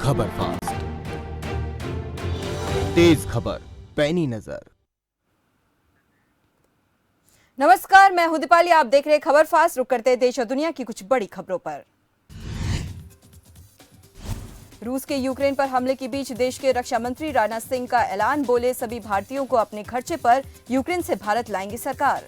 खबर फास्ट, तेज खबर, पैनी नजर। नमस्कार, मैं हूं दीपाली। आप देख रहे हैं खबर फास्ट। रुक करते हैं देश और दुनिया की कुछ बड़ी खबरों पर। रूस के यूक्रेन पर हमले के बीच देश के रक्षा मंत्री राजनाथ सिंह का ऐलान। बोले, सभी भारतीयों को अपने खर्चे पर यूक्रेन से भारत लाएंगी सरकार।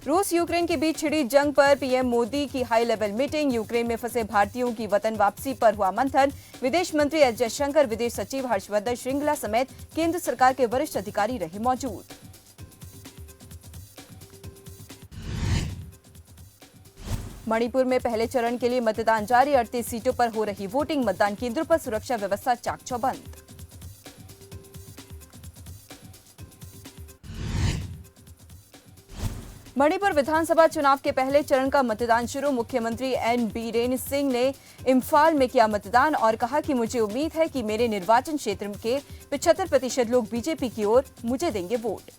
रूस यूक्रेन के बीच छिड़ी जंग पर पीएम मोदी की हाई लेवल मीटिंग। यूक्रेन में फंसे भारतीयों की वतन वापसी पर हुआ मंथन। विदेश मंत्री एस जयशंकर, विदेश सचिव हर्षवर्धन श्रृंगला समेत केंद्र सरकार के वरिष्ठ अधिकारी रहे मौजूद। मणिपुर में पहले चरण के लिए मतदान जारी। 38 सीटों पर हो रही वोटिंग। मतदान केंद्रों पर सुरक्षा व्यवस्था चाक चौबंद। मणिपुर विधानसभा चुनाव के पहले चरण का मतदान शुरू। मुख्यमंत्री एन बीरेन सिंह ने इम्फाल में किया मतदान और कहा कि मुझे उम्मीद है कि मेरे निर्वाचन क्षेत्र के 75% लोग बीजेपी की ओर मुझे देंगे वोट।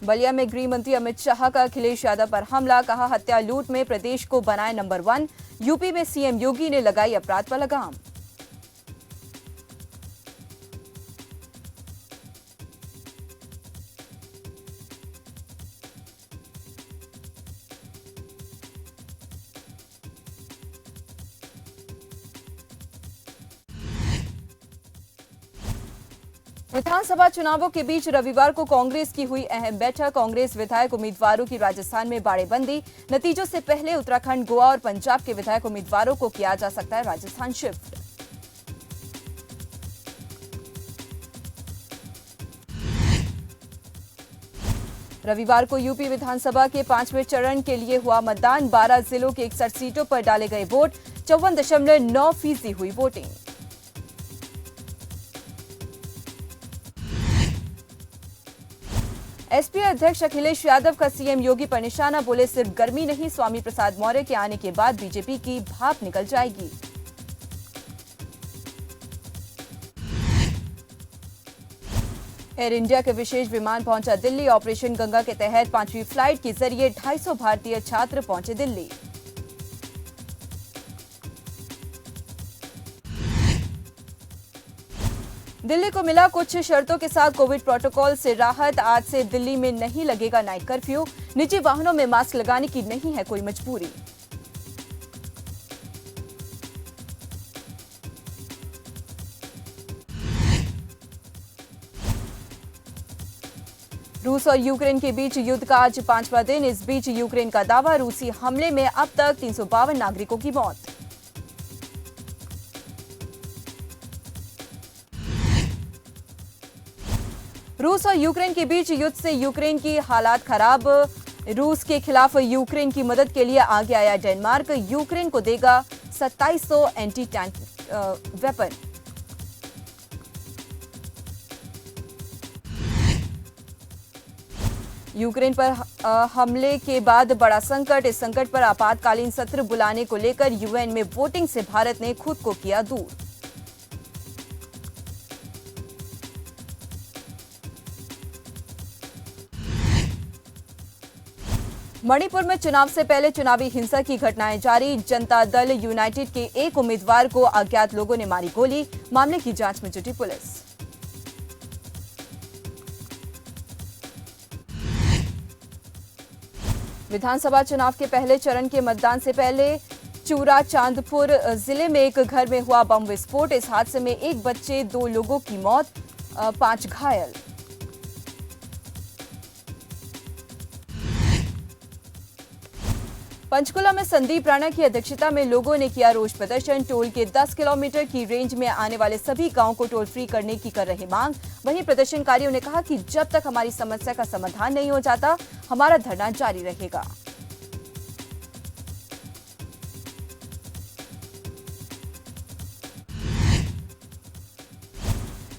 बलिया में गृह मंत्री अमित शाह का अखिलेश यादव पर हमला। कहा, हत्या लूट में प्रदेश को बनाए नंबर 1। यूपी में सीएम योगी ने लगाई अपराध पर लगाम। विधानसभा चुनावों के बीच रविवार को कांग्रेस की हुई अहम बैठक। कांग्रेस विधायक उम्मीदवारों की राजस्थान में बाड़ेबंदी। नतीजों से पहले उत्तराखंड, गोवा और पंजाब के विधायक उम्मीदवारों को किया जा सकता है राजस्थान शिफ्ट। रविवार को यूपी विधानसभा के 5वें चरण के लिए हुआ मतदान। 12 जिलों की 61 सीटों पर डाले गए वोट। 54.9% हुई वोटिंग। एसपी अध्यक्ष अखिलेश यादव का सीएम योगी पर निशाना। बोले, सिर्फ गर्मी नहीं, स्वामी प्रसाद मौर्य के आने के बाद बीजेपी की भाप निकल जाएगी। एयर इंडिया के विशेष विमान पहुंचा दिल्ली। ऑपरेशन गंगा के तहत 5वीं फ्लाइट के जरिए 250 भारतीय छात्र पहुंचे दिल्ली। दिल्ली को मिला कुछ शर्तों के साथ कोविड प्रोटोकॉल से राहत। आज से दिल्ली में नहीं लगेगा नाइट कर्फ्यू। निजी वाहनों में मास्क लगाने की नहीं है कोई मजबूरी। रूस और यूक्रेन के बीच युद्ध का आज 5वां दिन। इस बीच यूक्रेन का दावा, रूसी हमले में अब तक 352 नागरिकों की मौत। रूस और यूक्रेन के बीच युद्ध से यूक्रेन की हालात खराब। रूस के खिलाफ यूक्रेन की मदद के लिए आगे आया डेनमार्क। यूक्रेन को देगा 2700 एंटी टैंक वेपन। यूक्रेन पर हमले के बाद बड़ा संकट। इस संकट पर आपातकालीन सत्र बुलाने को लेकर यूएन में वोटिंग से भारत ने खुद को किया दूर। मणिपुर में चुनाव से पहले चुनावी हिंसा की घटनाएं जारी। जनता दल यूनाइटेड के एक उम्मीदवार को अज्ञात लोगों ने मारी गोली। मामले की जांच में जुटी पुलिस। विधानसभा चुनाव के पहले चरण के मतदान से पहले चूरा चांदपुर जिले में एक घर में हुआ बम विस्फोट। इस हादसे में एक बच्चे, 2 लोगों की मौत, 5 घायल। पंचकुला में संदीप राणा की अध्यक्षता में लोगों ने किया रोष प्रदर्शन। टोल के 10 किलोमीटर की रेंज में आने वाले सभी गांवों को टोल फ्री करने की कर रहे मांग। वहीं प्रदर्शनकारियों ने कहा कि जब तक हमारी समस्या का समाधान नहीं हो जाता, हमारा धरना जारी रहेगा।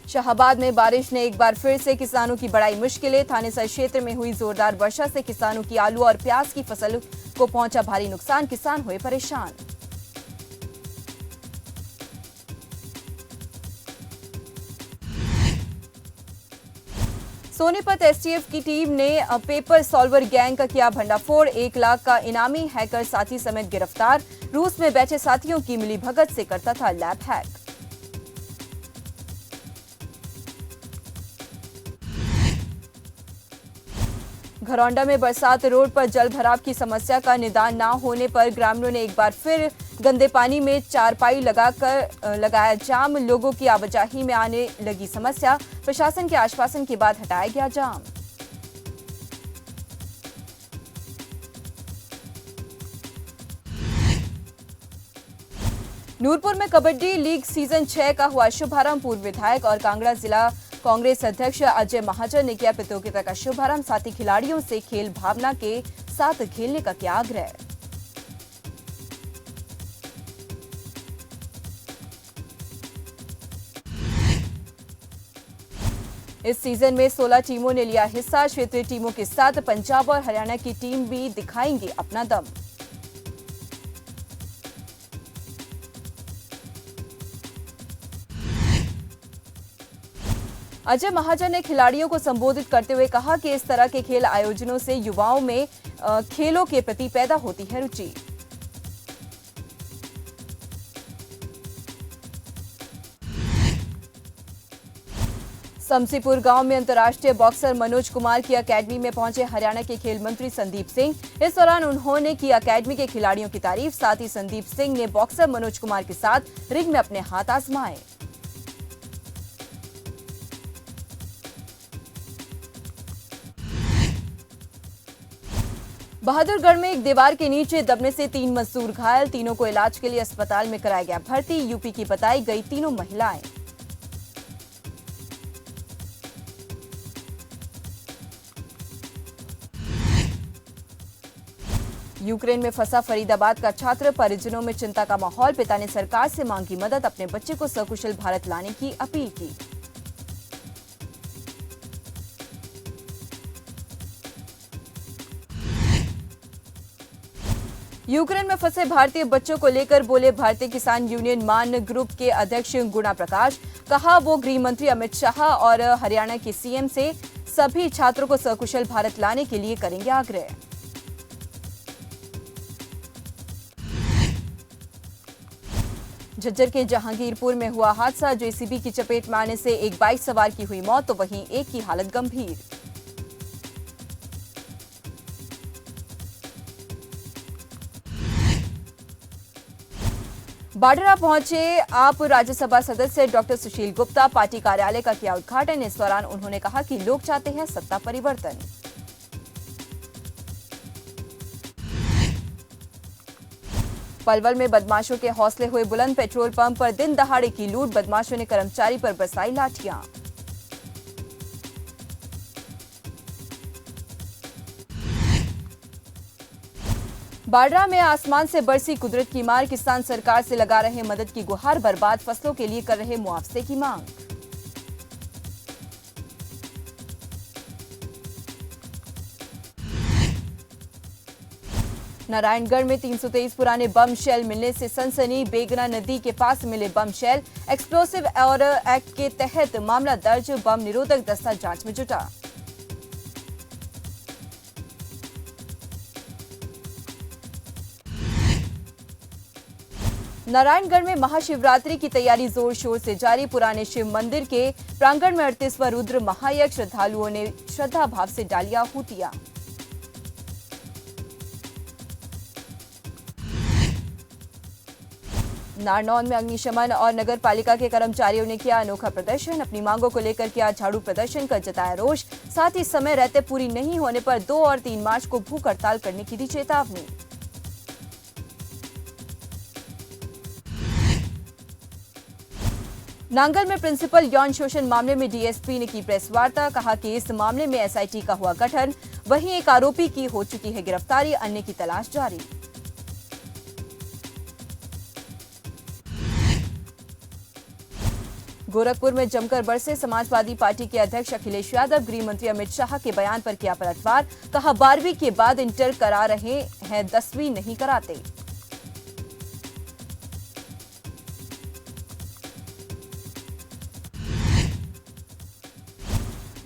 शाहाबाद में बारिश ने एक बार फिर से किसानों की बढ़ाई मुश्किलें। थानेसर क्षेत्र में हुई जोरदार वर्षा से किसानों की आलू और प्याज की फसल को पहुंचा भारी नुकसान। किसान हुए परेशान। सोनीपत एसटीएफ की टीम ने पेपर सॉल्वर गैंग का किया भंडाफोड़। 1 लाख का इनामी हैकर साथी समेत गिरफ्तार। रूस में बैठे साथियों की मिली भगत से करता था लैब हैक। घरौंडा में बरसात रोड पर जल भराव की समस्या का निदान न होने पर ग्रामीणों ने एक बार फिर गंदे पानी में चारपाई लगाया जाम। लोगों की आवाजाही में आने लगी समस्या। प्रशासन के आश्वासन के बाद हटाया गया जाम। नूरपुर में कबड्डी लीग सीजन 6 का हुआ शुभारंभ। पूर्व विधायक और कांगड़ा जिला कांग्रेस अध्यक्ष अजय महाजन ने किया प्रतियोगिता का शुभारंभ। साथी खिलाड़ियों से खेल भावना के साथ खेलने का किया आग्रह। इस सीजन में 16 टीमों ने लिया हिस्सा। क्षेत्रीय टीमों के साथ पंजाब और हरियाणा की टीम भी दिखाएंगे अपना दम। अजय महाजन ने खिलाड़ियों को संबोधित करते हुए कहा कि इस तरह के खेल आयोजनों से युवाओं में खेलों के प्रति पैदा होती है रुचि। समसीपुर गांव में अंतर्राष्ट्रीय बॉक्सर मनोज कुमार की अकेडमी में पहुंचे हरियाणा के खेल मंत्री संदीप सिंह। इस दौरान उन्होंने की अकेडमी के खिलाड़ियों की तारीफ। साथ ही संदीप सिंह ने बॉक्सर मनोज कुमार के साथ रिंग में अपने हाथ आजमाए। बहादुरगढ़ में एक दीवार के नीचे दबने से 3 मजदूर घायल। तीनों को इलाज के लिए अस्पताल में कराया गया भर्ती। यूपी की बताई गई तीनों महिलाएं। यूक्रेन में फंसा फरीदाबाद का छात्र। परिजनों में चिंता का माहौल। पिता ने सरकार से मांगी मदद। अपने बच्चे को सकुशल भारत लाने की अपील की। यूक्रेन में फंसे भारतीय बच्चों को लेकर बोले भारतीय किसान यूनियन मान ग्रुप के अध्यक्ष गुणा प्रकाश। कहा वो गृह मंत्री अमित शाह और हरियाणा के सीएम से सभी छात्रों को सकुशल भारत लाने के लिए करेंगे आग्रह। झज्जर के जहांगीरपुर में हुआ हादसा। जेसीबी की चपेट में आने से एक बाइक सवार की हुई मौत तो वहीं एक की हालत गंभीर। बाडरा पहुंचे आप राज्यसभा सदस्य डॉक्टर सुशील गुप्ता। पार्टी कार्यालय का किया उद्घाटन। इस दौरान उन्होंने कहा कि लोग चाहते हैं सत्ता परिवर्तन। पलवल में बदमाशों के हौसले हुए बुलंद। पेट्रोल पंप पर दिन दहाड़े की लूट। बदमाशों ने कर्मचारी पर बरसाई लाठियां। बाडरा में आसमान से बरसी कुदरत की मार। किसान सरकार से लगा रहे मदद की गुहार। बर्बाद फसलों के लिए कर रहे मुआवजे की मांग। नारायणगढ़ में 323 पुराने बम शेल मिलने से सनसनी। बेगना नदी के पास मिले बम शेल। एक्सप्लोसिव और एक्ट के तहत मामला दर्ज। बम निरोधक दस्ता जांच में जुटा। नारायणगढ़ में महाशिवरात्रि की तैयारी जोर शोर से जारी। पुराने शिव मंदिर के प्रांगण में 38वां रुद्र महायज्ञ। श्रद्धालुओं ने श्रद्धा भाव से डालिया हूतिया। नारनौल में अग्निशमन और नगर पालिका के कर्मचारियों ने किया अनोखा प्रदर्शन। अपनी मांगों को लेकर किया झाड़ू प्रदर्शन कर जताया रोष। साथ ही समय रहते पूरी नहीं होने पर 2 और 3 मार्च को भूख हड़ताल करने की दी चेतावनी। नांगल में प्रिंसिपल यौन शोषण मामले में डीएसपी ने की प्रेस वार्ता। कहा कि इस मामले में एसआईटी का हुआ गठन। वहीं एक आरोपी की हो चुकी है गिरफ्तारी। अन्य की तलाश जारी। गोरखपुर में जमकर बरसे समाजवादी पार्टी के अध्यक्ष अखिलेश यादव। गृह मंत्री अमित शाह के बयान पर किया पलटवार। कहा 12वीं के बाद इंटर करा रहे हैं, 10वीं नहीं कराते।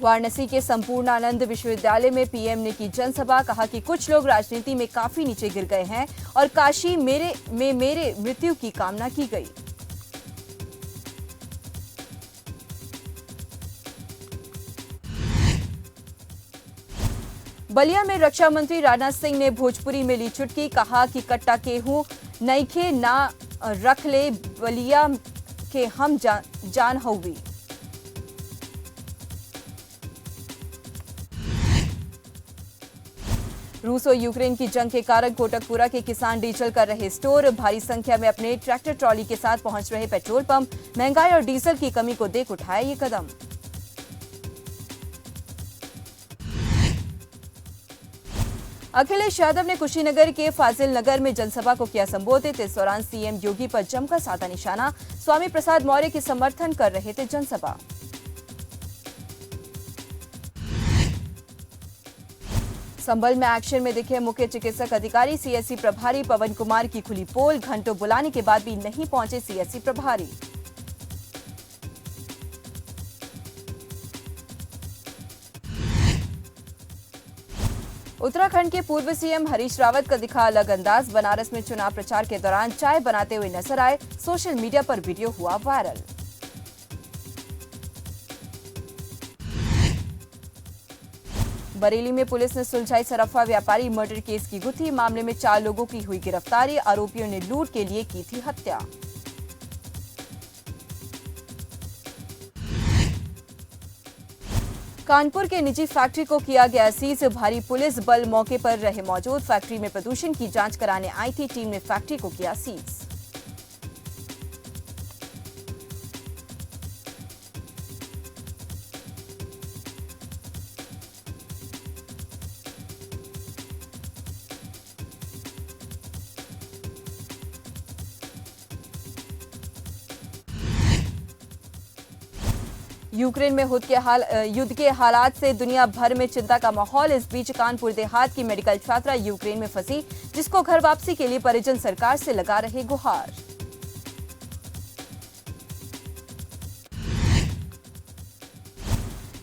वाराणसी के संपूर्णानंद विश्वविद्यालय में पीएम ने की जनसभा, कहा कि कुछ लोग राजनीति में काफी नीचे गिर गए हैं और काशी मेरे मृत्यु की कामना की गई। बलिया में रक्षा मंत्री राजनाथ सिंह ने भोजपुरी में ली चुटकी, कहा कि कट्टा केहू नईखे ना रख ले, बलिया के हम जान हउवी। रूस और यूक्रेन की जंग के कारण कोटकपुरा के किसान डीजल कर रहे स्टोर, भारी संख्या में अपने ट्रैक्टर ट्रॉली के साथ पहुंच रहे पेट्रोल पंप, महंगाई और डीजल की कमी को देख उठाया ये कदम। अखिलेश यादव ने कुशीनगर के फाजिल नगर में जनसभा को किया संबोधित। इस दौरान सीएम योगी पर जमकर साधा निशाना, स्वामी प्रसाद मौर्य के समर्थन कर रहे थे जनसभा। संभल में एक्शन में दिखे मुख्य चिकित्सक अधिकारी, सीएससी प्रभारी पवन कुमार की खुली पोल, घंटों बुलाने के बाद भी नहीं पहुंचे सीएससी प्रभारी। उत्तराखंड के पूर्व सीएम हरीश रावत का दिखा अलग अंदाज, बनारस में चुनाव प्रचार के दौरान चाय बनाते हुए नजर आए, सोशल मीडिया पर वीडियो हुआ वायरल। बरेली में पुलिस ने सुलझाई सराफा व्यापारी मर्डर केस की गुत्थी, मामले में 4 लोगों की हुई गिरफ्तारी, आरोपियों ने लूट के लिए की थी हत्या। कानपुर के निजी फैक्ट्री को किया गया सीज, भारी पुलिस बल मौके पर रहे मौजूद, फैक्ट्री में प्रदूषण की जांच कराने आई थी टीम ने फैक्ट्री को किया सीज। यूक्रेन में युद्ध के हालात से दुनिया भर में चिंता का माहौल। इस बीच कानपुर देहात की मेडिकल छात्रा यूक्रेन में फंसी, जिसको घर वापसी के लिए परिजन सरकार से लगा रहे गुहार।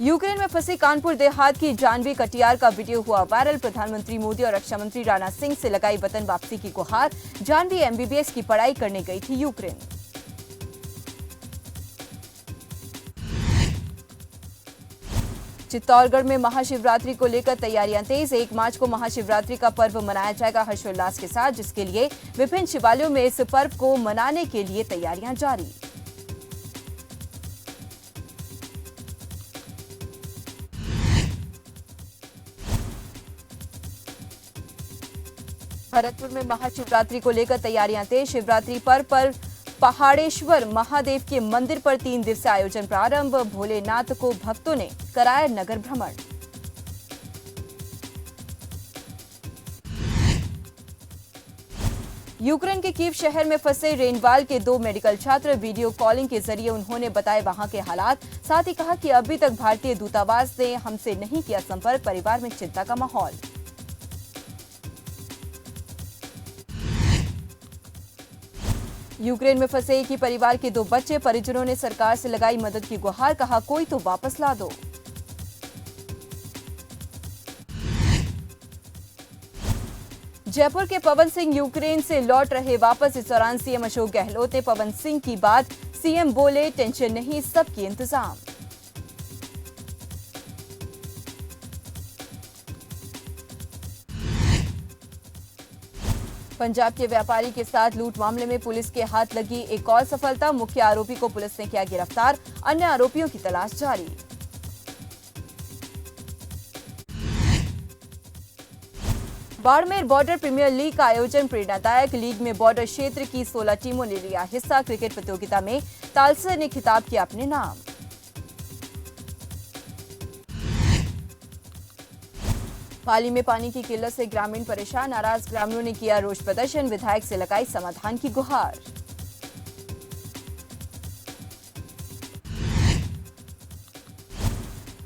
यूक्रेन में फंसी कानपुर देहात की जानवी कटियार का वीडियो हुआ वायरल, प्रधानमंत्री मोदी और रक्षा मंत्री राजनाथ सिंह से लगाई वतन वापसी की गुहार। जानवी एमबीबीएस की पढ़ाई करने गई थी यूक्रेन। चित्तौड़गढ़ में महाशिवरात्रि को लेकर तैयारियां तेज, 1 मार्च को महाशिवरात्रि का पर्व मनाया जाएगा हर्षोल्लास के साथ, जिसके लिए विभिन्न शिवालयों में इस पर्व को मनाने के लिए तैयारियां जारी। भरतपुर में महाशिवरात्रि को लेकर तैयारियां तेज, शिवरात्रि पर्व पर पहाड़ेश्वर महादेव के मंदिर पर 3 दिवसीय आयोजन प्रारंभ, भोलेनाथ को भक्तों ने कराया नगर भ्रमण। यूक्रेन के कीव शहर में फंसे रेनवाल के 2 मेडिकल छात्र, वीडियो कॉलिंग के जरिए उन्होंने बताए वहां के हालात, साथ ही कहा कि अभी तक भारतीय दूतावास ने हमसे नहीं किया संपर्क, परिवार में चिंता का माहौल। यूक्रेन में फंसे एक ही परिवार के 2 बच्चे, परिजनों ने सरकार से लगाई मदद की गुहार, कहा कोई तो वापस ला दो। जयपुर के पवन सिंह यूक्रेन से लौट रहे वापस, इस दौरान सीएम अशोक गहलोत ने पवन सिंह की बात, सीएम बोले टेंशन नहीं, सबकी इंतजाम। पंजाब के व्यापारी के साथ लूट मामले में पुलिस के हाथ लगी एक और सफलता, मुख्य आरोपी को पुलिस ने किया गिरफ्तार, अन्य आरोपियों की तलाश जारी। बाड़मेर बॉर्डर प्रीमियर लीग का आयोजन प्रेरणादायक, लीग में बॉर्डर क्षेत्र की 16 टीमों ने लिया हिस्सा, क्रिकेट प्रतियोगिता में तालसर ने खिताब किया अपने नाम। पाली में पानी की किल्लत से ग्रामीण परेशान, नाराज ग्रामीणों ने किया रोष प्रदर्शन, विधायक से लगाई समाधान की गुहार।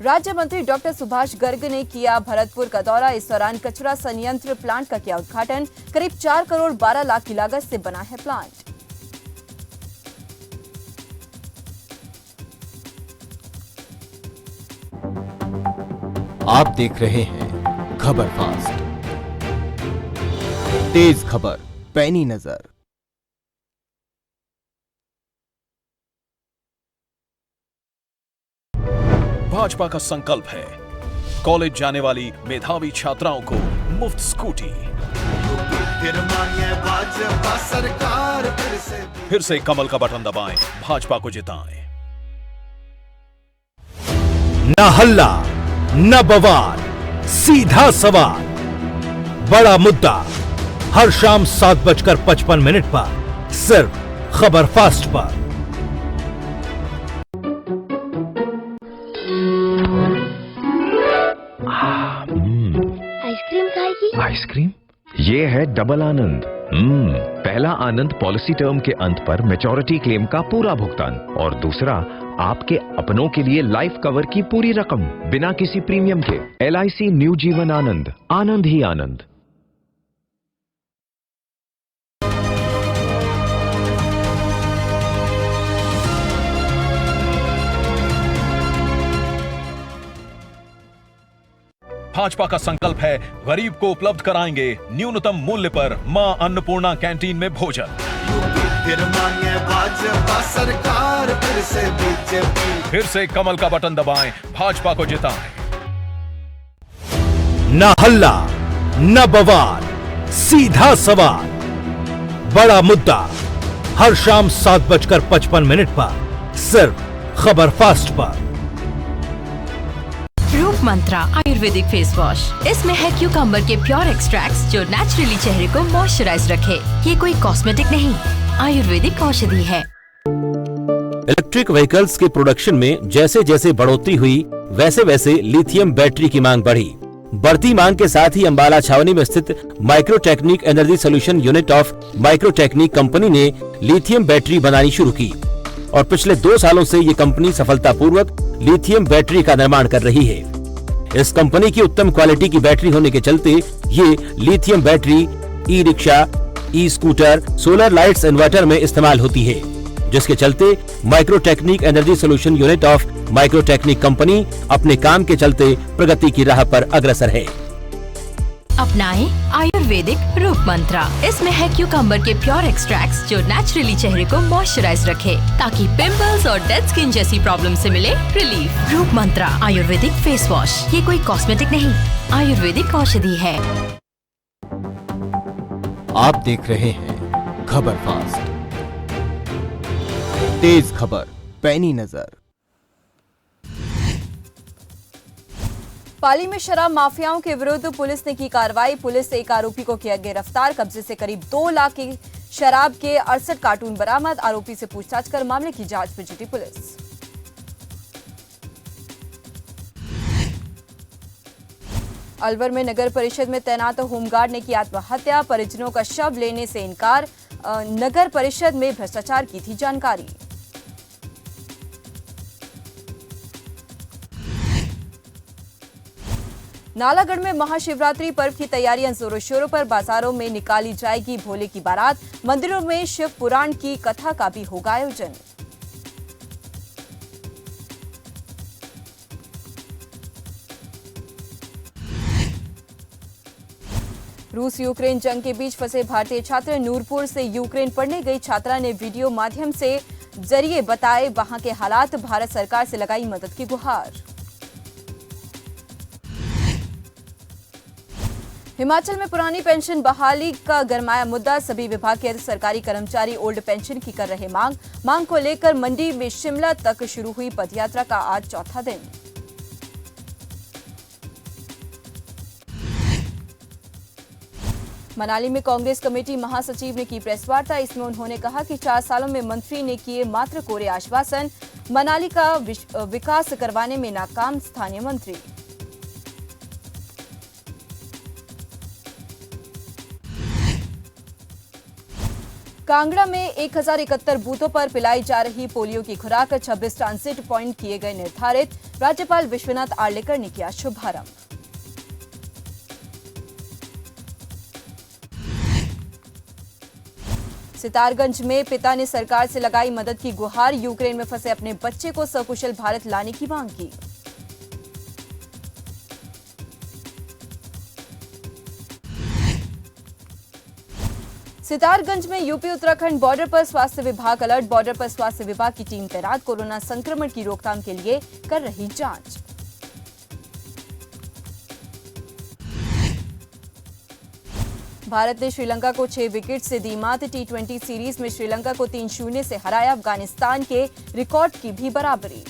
राज्य मंत्री डॉक्टर सुभाष गर्ग ने किया भरतपुर का दौरा, इस दौरान कचरा संयंत्र प्लांट का किया उद्घाटन, करीब 4 करोड़ 12 लाख की लागत से बना है प्लांट। आप देख रहे हैं खबर फास्ट, तेज खबर पैनी नजर। भाजपा का संकल्प है कॉलेज जाने वाली मेधावी छात्राओं को मुफ्त स्कूटी। फिर से कमल का बटन दबाएं, भाजपा को जिताएं। न हल्ला न बवाल, सीधा सवाल, बड़ा मुद्दा, हर शाम 7:55 पर सिर्फ खबर फास्ट पर। आइसक्रीम खाएगी? आइसक्रीम? ये है डबल आनंद। पहला आनंद पॉलिसी टर्म के अंत पर मैच्योरिटी क्लेम का पूरा भुगतान, और दूसरा आपके अपनों के लिए लाइफ कवर की पूरी रकम बिना किसी प्रीमियम के। LIC न्यू जीवन आनंद, आनंद ही आनंद। भाजपा का संकल्प है गरीब को उपलब्ध कराएंगे न्यूनतम मूल्य पर मां अन्नपूर्णा कैंटीन में भोजन। फिर से कमल का बटन दबाएं, भाजपा को जिताएं। न हल्ला न बवाल, सीधा सवाल, बड़ा मुद्दा, हर शाम 7:55 पर सिर्फ खबर फास्ट पर। रूप मंत्रा आयुर्वेदिक फेस वॉश, इसमें है क्यूकम्बर के प्योर एक्सट्रैक्ट्स जो नेचुरली चेहरे को मॉइस्चराइज रखे। ये कोई कॉस्मेटिक नहीं, आयुर्वेदिक औषधि है। इलेक्ट्रिक व्हीकल्स के प्रोडक्शन में जैसे जैसे बढ़ोतरी हुई, वैसे वैसे लिथियम बैटरी की मांग बढ़ी। बढ़ती मांग के साथ ही अंबाला छावनी में स्थित microtechnic energy solution unit of microtechnic company ने लिथियम बैटरी बनानी शुरू की, और पिछले 2 सालों से ये कंपनी सफलतापूर्वक लिथियम बैटरी का निर्माण कर रही है। इस कंपनी की उत्तम क्वालिटी की बैटरी होने के चलते ये lithium battery e rickshaw, e scooter, solar lights, inverter में इस्तेमाल होती है, जिसके चलते microtechnic energy solution unit of microtechnic company अपने काम के चलते प्रगति की राह पर अग्रसर है। अपनाएं आयुर्वेदिक रूप मंत्रा, इसमें है क्यूकम्बर के प्योर एक्सट्रैक्ट्स जो नेचुरली चेहरे को मॉइस्चराइज रखे, ताकि पिंपल्स और डेड स्किन जैसी प्रॉब्लम से मिले रिलीफ। रूप मंत्रा आयुर्वेदिक फेस वॉश, ये कोई कॉस्मेटिक नहीं, आयुर्वेदिक औषधि है। आप देख रहे हैं खबर फास्ट, तेज खबर पैनी नजर। पाली में शराब माफियाओं के विरुद्ध पुलिस ने की कार्रवाई। पुलिस ने एक आरोपी को किया गिरफ्तार। कब्जे से करीब 2 लाख की शराब के 68 कार्टून बरामद। आरोपी से पूछताछ कर मामले की जांच में जुटी पुलिस। अलवर में नगर परिषद में तैनात होमगार्ड ने की आत्महत्या। परिजनों का शव लेने से इनकार। नगर परिषद में भ्रष्टाचार की थी जानकारी। नालागढ़ में महाशिवरात्रि पर्व की तैयारियां जोरों शोरों पर। बाजारों में निकाली जाएगी भोले की बारात। मंदिरों में शिव पुराण की कथा का भी होगा आयोजन। रूस यूक्रेन जंग के बीच फंसे भारतीय छात्र। नूरपुर से यूक्रेन पढ़ने गई छात्रा ने वीडियो माध्यम से जरिए बताए वहां के हालात। भारत सरकार से लगाई मदद की गुहार। हिमाचल में पुरानी पेंशन बहाली का गरमाया मुद्दा। सभी विभाग के सरकारी कर्मचारी ओल्ड पेंशन की कर रहे मांग को लेकर मंडी में शिमला तक शुरू हुई पदयात्रा का आज चौथा दिन। मनाली में कांग्रेस कमेटी महासचिव ने की प्रेस वार्ता। इसमें उन्होंने कहा कि 4 सालों में मंत्री ने किए मात्र कोरे आश्वासन। मनाली का विकास करवाने में नाकाम स्थानीय मंत्री। कांगड़ा में 1071 बूथों पर पिलाई जा रही पोलियो की खुराक। 26 ट्रांजिट पॉइंट किए गए निर्धारित। राज्यपाल विश्वनाथ आर्लेकर ने किया शुभारंभ। सितारगंज में पिता ने सरकार से लगाई मदद की गुहार। यूक्रेन में फंसे अपने बच्चे को सकुशल भारत लाने की मांग की। सितारगंज में यूपी उत्तराखंड बॉर्डर पर स्वास्थ्य विभाग अलर्ट। बॉर्डर पर स्वास्थ्य विभाग की टीम तैनात, कोरोना संक्रमण की रोकथाम के लिए कर रही जांच। भारत ने श्रीलंका को 6 विकेट से दी मात। T20 सीरीज में श्रीलंका को 3-0 से हराया। अफगानिस्तान के रिकॉर्ड की भी बराबरी।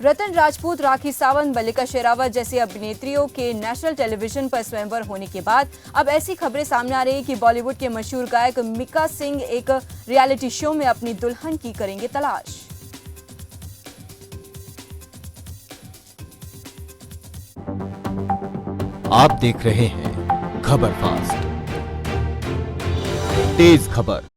रतन राजपूत, राखी सावंत, मल्लिका शेरावत जैसी अभिनेत्रियों के नेशनल टेलीविजन पर स्वयंवर होने के बाद अब ऐसी खबरें सामने आ रही है कि बॉलीवुड के मशहूर गायक मिक्का सिंह एक रियलिटी शो में अपनी दुल्हन की करेंगे तलाश। आप देख रहे हैं खबर फास्ट, तेज खबर,